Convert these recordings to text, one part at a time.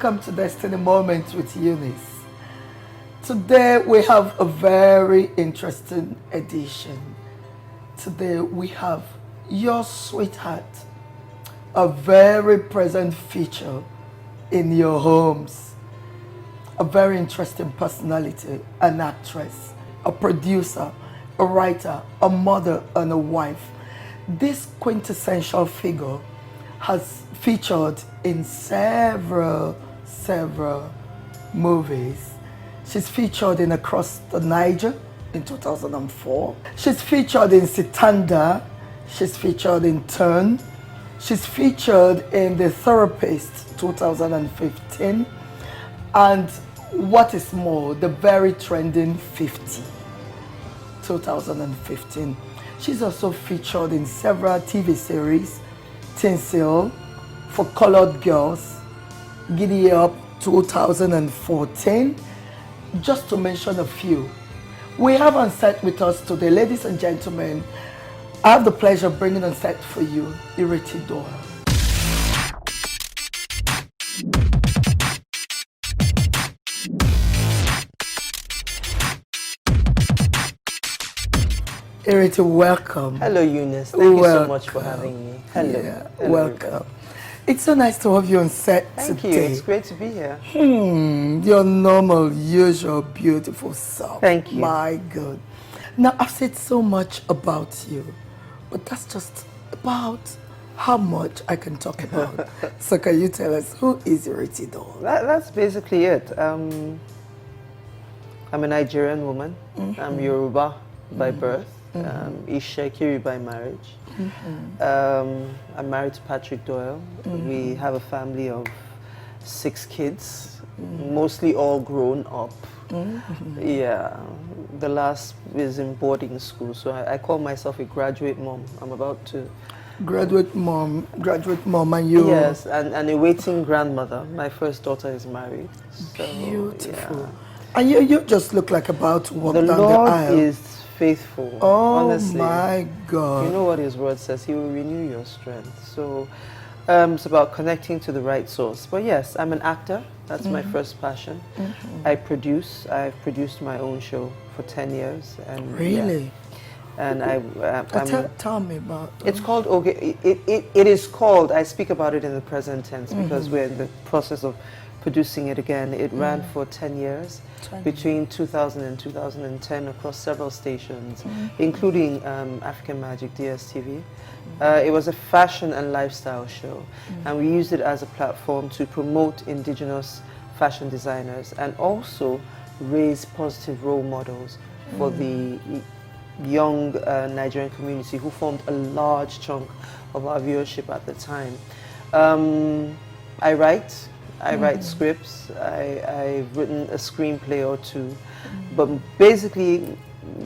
Welcome to Destiny Moments with Eunice. Today we have a very interesting edition. Today we have your sweetheart, a very present feature in your homes, a very interesting personality, an actress, a producer, a writer, a mother, and a wife. This quintessential figure has featured in several movies. She's featured in Across the Niger in 2004. She's featured in Sitanda. She's featured in Turn. She's featured in The Therapist 2015. And what is more, the very trending 50 2015. She's also featured in several TV series, Tinsel, For Colored Girls, Giddy Up 2014, just to mention a few. We have on set with us today, ladies and gentlemen, I have the pleasure of bringing on set for you, Ireti Doyle. Ireti, welcome. Hello, Eunice. Thank you so much for having me. Hello. Yeah, Hello, welcome. everybody. It's so nice to have you on set Thank today. you. It's great to be here. Your normal, usual, beautiful self. Thank you. My God. Now, I've said so much about you, but that's just about how much I can talk about. So can you tell us, who is Ireti Doyle? That's basically it. I'm a Nigerian woman. I'm Yoruba by birth. Ishekiri by marriage. I'm married to Patrick Doyle. We have a family of 6 kids, mostly all grown up. Yeah, the last is in boarding school, so I call myself a graduate mom. I'm about to... Graduate mom, and you... Yes, and a waiting grandmother. My first daughter is married. So, beautiful. Yeah. And you just look like about to walk down the aisle. The Lord is faithful, oh, honestly. My God. You know what His word says, He will renew your strength. So it's about connecting to the right source. But yes, I'm an actor. That's my first passion. I've produced my own show for 10 years. And really? Yeah. And tell me about it's called, okay, it is called, I speak about it in the present tense because we're in the process of producing it again. It ran for 10 years, between 2000 and 2010 across several stations, including African Magic, DSTV. It was a fashion and lifestyle show, and we used it as a platform to promote indigenous fashion designers and also raise positive role models for the young Nigerian community who formed a large chunk of our viewership at the time. I write scripts. I've written a screenplay or 2, but basically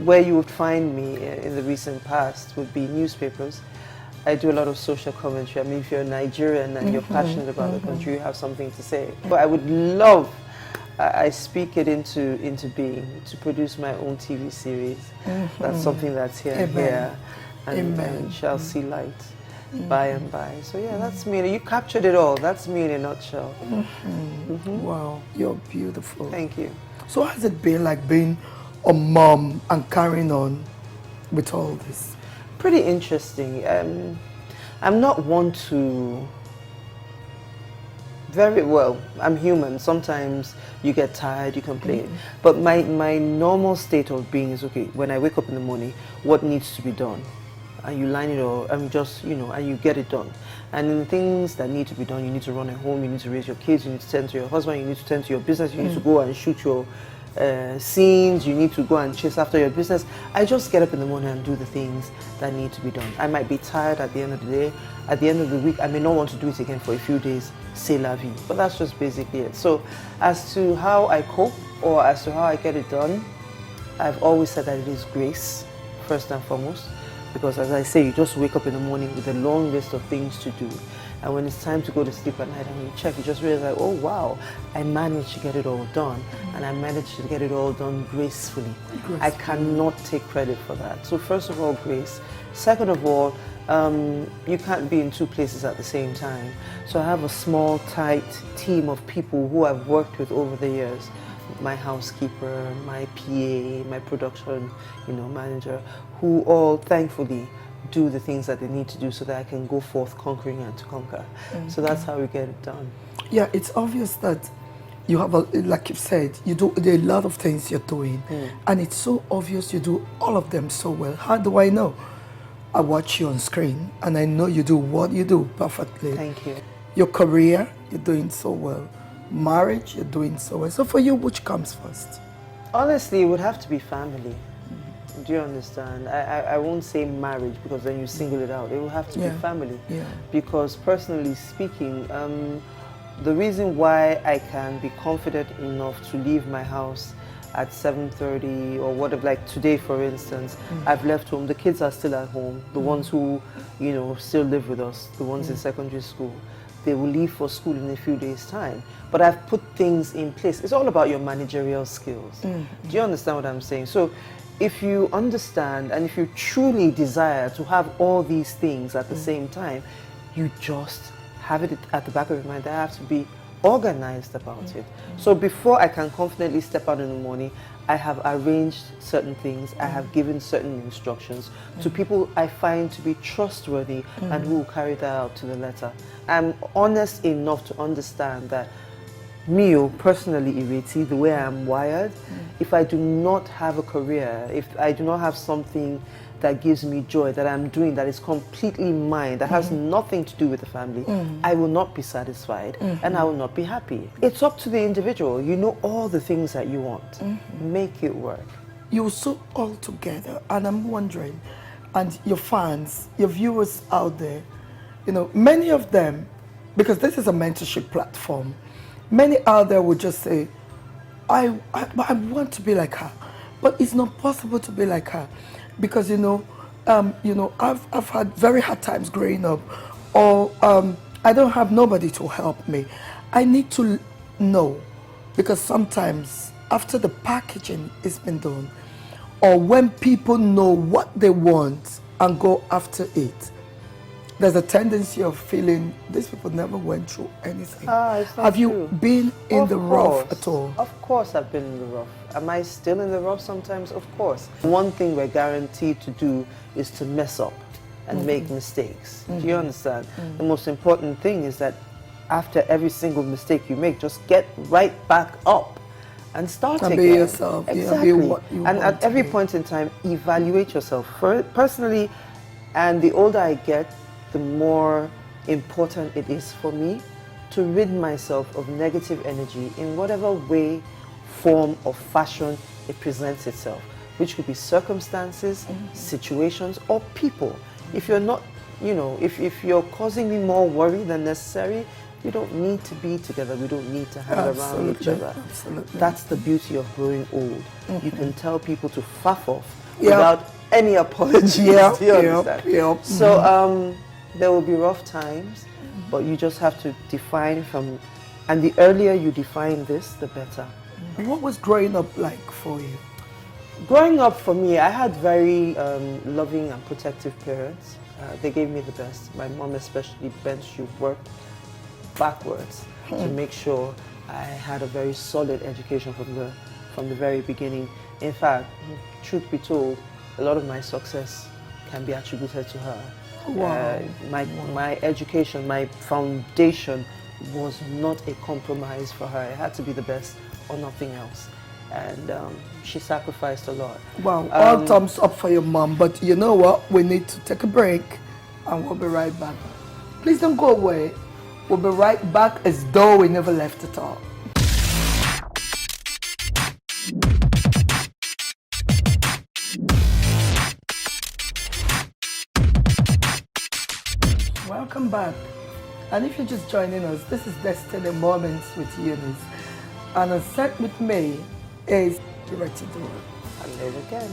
where you would find me in the recent past would be newspapers. I do a lot of social commentary. I mean, if you're Nigerian and you're passionate about the country, you have something to say. But I would love, I speak it into being, to produce my own TV series. That's something that's here and shall see light by and by. So yeah, that's me. You captured it all. That's me in a nutshell. Wow, you're beautiful. Thank you. So how's it been like being a mom and carrying on with all this? Pretty interesting. I'm not one to... Very well, I'm human. Sometimes you get tired, you complain. But my normal state of being is, okay, when I wake up in the morning, what needs to be done? And you line it all, and just, and you get it done. And in the things that need to be done, you need to run a home, you need to raise your kids, you need to tend to your husband, you need to tend to your business, you need to go and shoot your scenes, you need to go and chase after your business. I just get up in the morning and do the things that need to be done. I might be tired at the end of the day. At the end of the week, I may not want to do it again for a few days. C'est la vie. But that's just basically it. So as to how I cope or as to how I get it done, I've always said that it is grace, first and foremost. Because as I say, you just wake up in the morning with a long list of things to do. And when it's time to go to sleep at night and you check, you just realize like, oh wow, I managed to get it all done. And I managed to get it all done gracefully. I cannot take credit for that. So first of all, grace. Second of all, you can't be in two places at the same time. So I have a small, tight team of people who I've worked with over the years. My housekeeper, my PA, my production, manager, who all thankfully do the things that they need to do so that I can go forth conquering and to conquer. So that's how we get it done. Yeah, it's obvious that you have, like you've said, there are a lot of things you're doing, and it's so obvious you do all of them so well. How do I know? I watch you on screen, and I know you do what you do perfectly. Thank you. Your career, you're doing so well. Marriage, you're doing so well. So for you, which comes first? Honestly, it would have to be family. Do you understand? I won't say marriage because then you single it out. It will have to be family. Yeah. Because personally speaking, the reason why I can be confident enough to leave my house at 7:30 or whatever, like today for instance, I've left home, the kids are still at home, the ones who, still live with us, the ones in secondary school, they will leave for school in a few days' time. But I've put things in place. It's all about your managerial skills. Do you understand what I'm saying? So if you understand and if you truly desire to have all these things at the same time, you just have it at the back of your mind that I have to be organized about it. So before I can confidently step out in the morning, I have arranged certain things, I have given certain instructions to people I find to be trustworthy and who will carry that out to the letter. I'm honest enough to understand that me, personally, Ireti, the way I'm wired, if I do not have a career, if I do not have something that gives me joy, that I'm doing, that is completely mine, that has nothing to do with the family, I will not be satisfied and I will not be happy. It's up to the individual. You know all the things that you want. Make it work. You're so all together, and I'm wondering, and your fans, your viewers out there, many of them, because this is a mentorship platform, many out there would just say, I want to be like her, but it's not possible to be like her. Because I've had very hard times growing up, or I don't have nobody to help me. I need to know, because sometimes after the packaging is been done, or when people know what they want and go after it, there's a tendency of feeling these people never went through anything. Have you been in the rough at all? Of course I've been in the rough. Am I still in the rough sometimes? Of course. One thing we're guaranteed to do is to mess up and make mistakes. Do you understand? The most important thing is that after every single mistake you make, just get right back up and start again. Be yourself. Exactly. Be what you and want at to every be. point in time, evaluate yourself. Personally, and the older I get, the more important it is for me to rid myself of negative energy in whatever way, form, or fashion it presents itself, which could be circumstances, situations, or people. If you're not, if you're causing me more worry than necessary, we don't need to be together. We don't need to hang around each other. Absolutely. That's the beauty of growing old. You can tell people to fuck off without any apologies. Do you understand? So there will be rough times, but you just have to define and the earlier you define this, the better. What was growing up like for you? Growing up for me, I had very loving and protective parents. They gave me the best. My mom especially she worked backwards to make sure I had a very solid education from the very beginning. In fact, truth be told, a lot of my success can be attributed to her. Wow. My education, my foundation was not a compromise for her. It had to be the best or nothing else. And she sacrificed a lot. Wow, all thumbs up for your mom. But you know what? We need to take a break and we'll be right back. Please don't go away. We'll be right back as though we never left at all. Welcome back. And if you're just joining us, this is Destiny Moments with Eunice. And on set with me is Ireti Doyle. Hello again.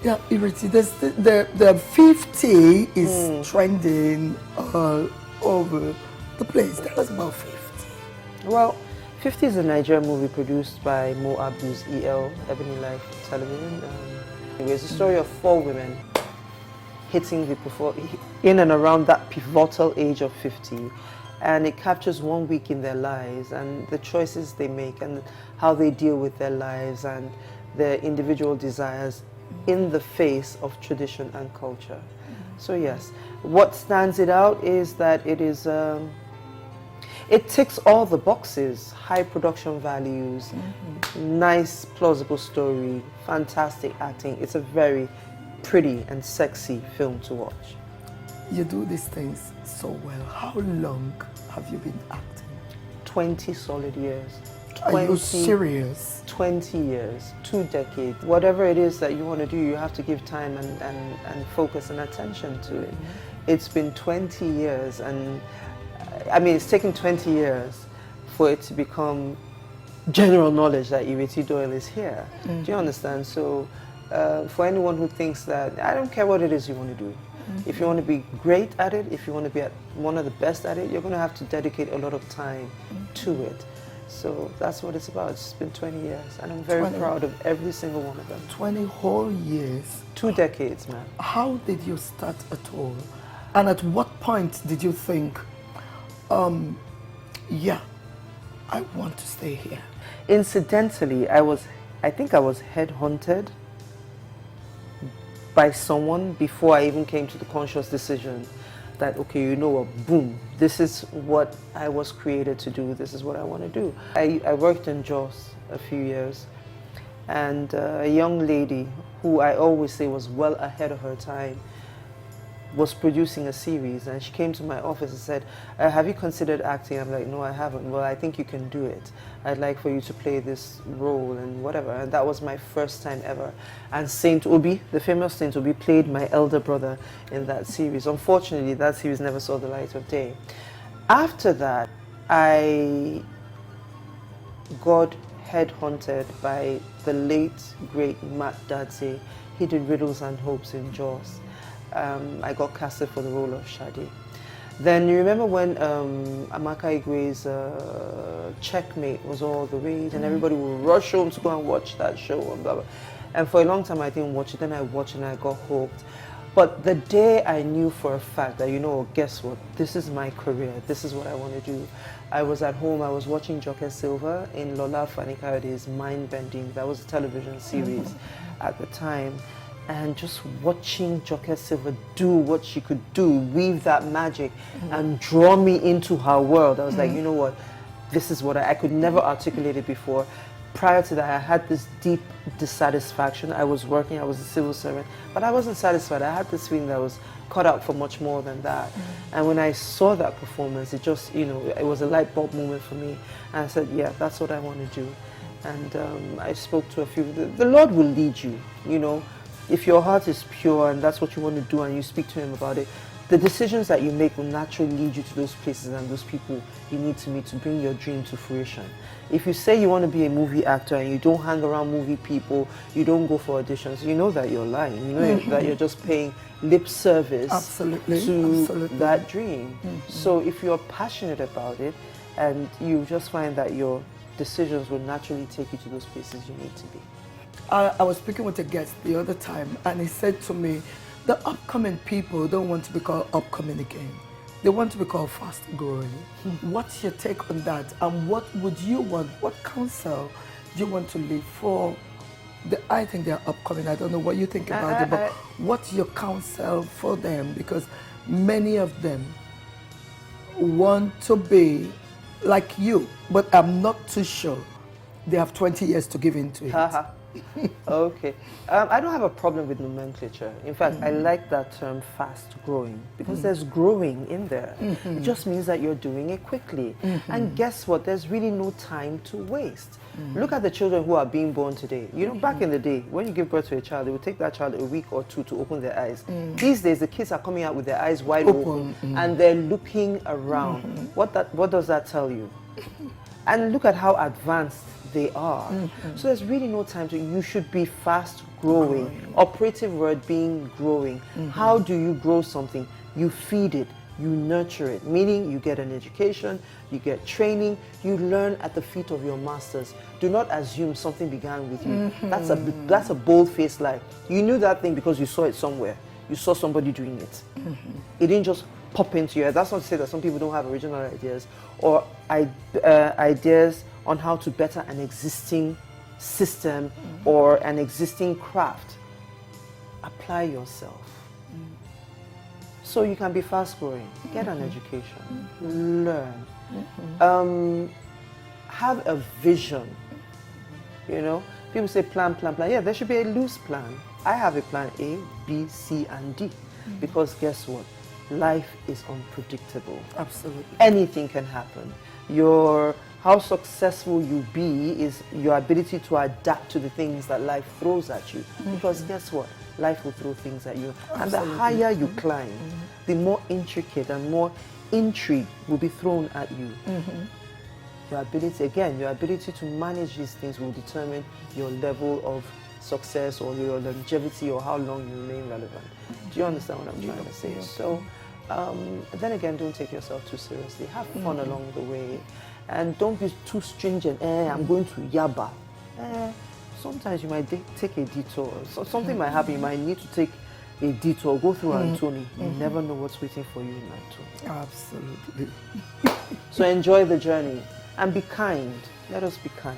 Yeah, Ireti, the 50 is trending all over the place. Tell us about 50. Well, 50 is a Nigerian movie produced by Mo Abdu's EL, Ebony Life Television. It's a story of 4 women hitting in and around that pivotal age of 50. And it captures 1 week in their lives and the choices they make and how they deal with their lives and their individual desires in the face of tradition and culture. So yes, what stands it out is that it is, it ticks all the boxes: high production values, nice plausible story, fantastic acting. It's a very pretty and sexy film to watch. You do these things so well. How long have you been acting? 20 solid years. Are you serious? 20 years, 2 decades. Whatever it is that you want to do, you have to give time and focus and attention to it. It's been 20 years, and I mean, it's taken 20 years for it to become general knowledge that Ireti Doyle is here. Do you understand? So for anyone who thinks that, I don't care what it is you want to do. If you want to be great at it, if you want to be one of the best at it, you're going to have to dedicate a lot of time to it. So that's what it's about. It's been 20 years, and I'm very proud of every single one of them. 20 whole years. 2 decades, man. How did you start at all? And at what point did you think, yeah, I want to stay here? Incidentally, I think I was headhunted by someone before I even came to the conscious decision that, okay, you know what, boom, this is what I was created to do, this is what I want to do. I worked in Jos a few years, and a young lady who I always say was well ahead of her time was producing a series, and she came to my office and said, have you considered acting? I'm like, no, I haven't. Well, I think you can do it. I'd like for you to play this role and whatever. And that was my first time ever. And Saint Obi, the famous Saint Obi, played my elder brother in that series. Unfortunately, that series never saw the light of day. After that, I got headhunted by the late, great Matt Dadze. He did Riddles and Hopes in Jaws. I got casted for the role of Shadi. Then you remember when Amaka Igwe's Checkmate was all the rage, and everybody would rush home to go and watch that show and blah, blah. And for a long time I didn't watch it. Then I watched it and I got hooked. But the day I knew for a fact that, you know, guess what, this is my career, this is what I want to do. I was at home, I was watching Joke Silva in Lola Fanikayode's Mind Bending. That was a television series at the time. And just watching Joke Silva do what she could do, weave that magic and draw me into her world. I was like, you know what, this is what I could never articulate it before. Prior to that, I had this deep dissatisfaction. I was working, I was a civil servant, but I wasn't satisfied. I had this feeling that I was cut out for much more than that. And when I saw that performance, it just, you know, it was a light bulb moment for me. And I said, yeah, that's what I want to do. And I spoke to a few, the Lord will lead you, you know. If your heart is pure and that's what you want to do and you speak to Him about it, the decisions that you make will naturally lead you to those places and those people you need to meet to bring your dream to fruition. If you say you want to be a movie actor and you don't hang around movie people, you don't go for auditions, you know that you're lying. You know that you're just paying lip service to that dream. So if you're passionate about it and you just find that your decisions will naturally take you to those places you need to be. I was speaking with a guest the other time, and he said to me, the upcoming people don't want to be called upcoming again. They want to be called fast growing. What's your take on that? And what would you want, what counsel do you want to leave for I think they're upcoming. I don't know what you think about it, but what's your counsel for them? Because many of them want to be like you, but I'm not too sure they have 20 years to give into it. Okay. I don't have a problem with nomenclature. In fact, I like that term fast growing because there's growing in there. It just means that you're doing it quickly. And guess what? There's really no time to waste. Look at the children who are being born today. You know, back in the day, when you give birth to a child, it would take that child a week or two to open their eyes. These days, the kids are coming out with their eyes wide open and they're looking around. What does that tell you? And look at how advanced they are. So there's really no time to, you should be fast growing. Operative word being growing. How do you grow something? You feed it, you nurture it, meaning you get an education, you get training, you learn at the feet of your masters. Do not assume something began with you. That's a bold-faced lie. You knew that thing because you saw it somewhere. you saw somebody doing it. It didn't just pop into your head. That's not to say that some people don't have original ideas or ideas on how to better an existing system or an existing craft. Apply yourself. So you can be fast growing. Get an education. Learn. Have a vision. You know, people say plan. Yeah, there should be a loose plan. I have a plan A, B, C, and D. Because guess what? Life is unpredictable. Absolutely. Anything can happen. How successful you be is your ability to adapt to the things that life throws at you. Because guess what? Life will throw things at you. Absolutely. And the higher you climb, the more intricate and more intrigue will be thrown at you. Your ability to manage these things will determine your level of success or your longevity or how long you remain relevant. Do you understand what I'm trying to say? So, then again, don't take yourself too seriously. Have fun along the way. And don't be too stringent. I'm going to Yaba. Sometimes you might take a detour. So something might happen. You might need to take a detour. Go through Antony. You never know what's waiting for you in Antony. Absolutely. So enjoy the journey and be kind. Let us be kind.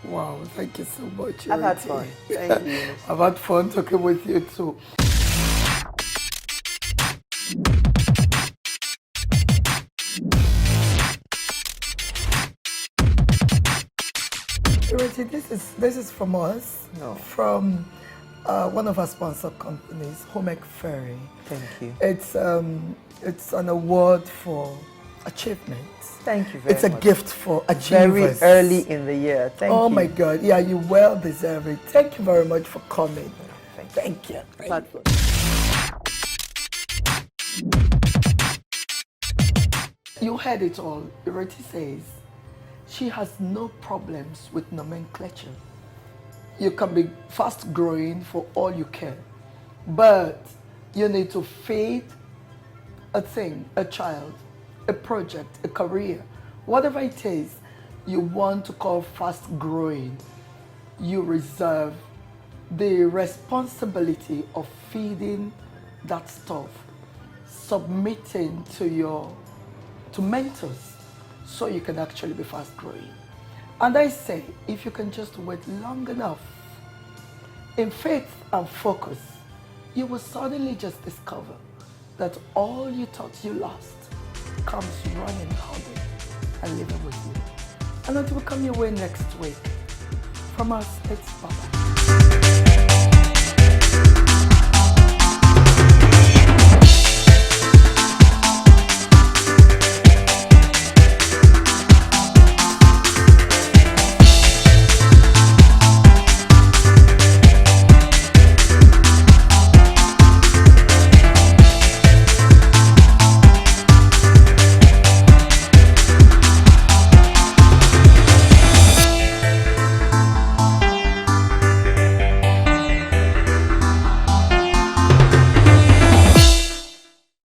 Wow, thank you so much. I've had Ireti. fun. Thank you. I've had fun talking with you too. Ireti, this is from us. No. From one of our sponsor companies, Home Ferry. Thank you. It's an award for achievements. Thank you very much. It's a gift for achievers. Very early in the year. Thank you. Oh my God. Yeah, you well deserve it. Thank you very much for coming. Thank you. Bad foot. You heard it all. Ireti says she has no problems with nomenclature. You can be fast growing for all you care, but you need to feed a thing, a child, a project, a career, whatever it is you want to call fast growing. You reserve the responsibility of feeding that stuff, submitting to mentors so you can actually be fast growing. And I say, if you can just wait long enough, in faith and focus, you will suddenly just discover that all you thought you lost comes running hungry and living with you. And it will come your way next week. From us, it's bye-bye.